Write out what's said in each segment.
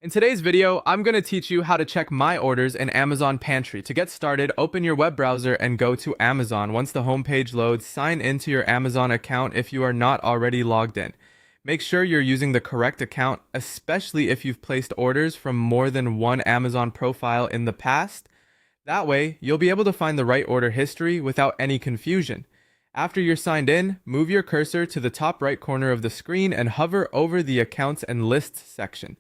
In today's video, I'm going to teach you how to check my orders in Amazon Pantry. To get started, open your web browser and go to Amazon. Once the homepage loads, sign into your Amazon account if you are not already logged in. Make sure you're using the correct account, especially if you've placed orders from more than one Amazon profile in the past. That way, you'll be able to find the right order history without any confusion. After you're signed in, move your cursor to the top right corner of the screen and hover over the Accounts and Lists section.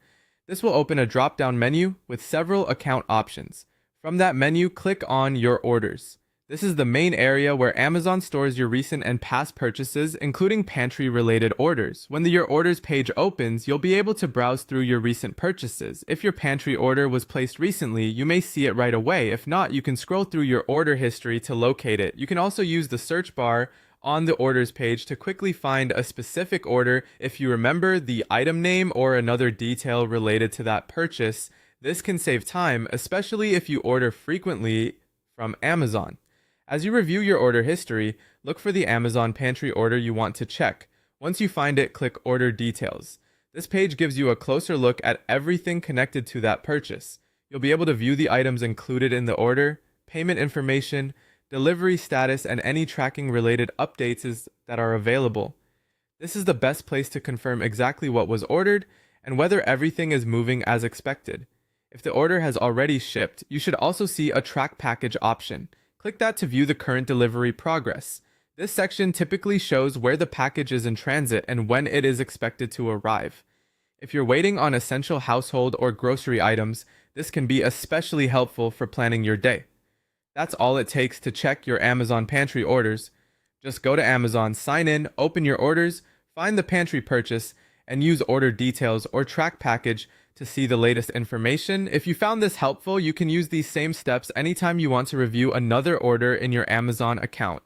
This will open a drop-down menu with several account options. From that menu, click on Your Orders. This is the main area where Amazon stores your recent and past purchases, including pantry-related orders. When the Your Orders page opens, you'll be able to browse through your recent purchases. If your pantry order was placed recently, you may see it right away. If not, you can scroll through your order history to locate it. You can also use the search bar on the orders page to quickly find a specific order if you remember the item name or another detail related to that purchase. This can save time, especially if you order frequently from Amazon. As you review your order history, look for the Amazon Pantry order you want to check. Once you find it, click Order Details. This page gives you a closer look at everything connected to that purchase. You'll be able to view the items included in the order, payment information, delivery status, and any tracking related updates that are available. This is the best place to confirm exactly what was ordered and whether everything is moving as expected. If the order has already shipped, you should also see a track package option. Click that to view the current delivery progress. This section typically shows where the package is in transit and when it is expected to arrive. If you're waiting on essential household or grocery items, this can be especially helpful for planning your day. That's all it takes to check your Amazon Pantry orders. Just go to Amazon, sign in, open your orders, find the pantry purchase, and use order details or track package to see the latest information. If you found this helpful, you can use these same steps anytime you want to review another order in your Amazon account.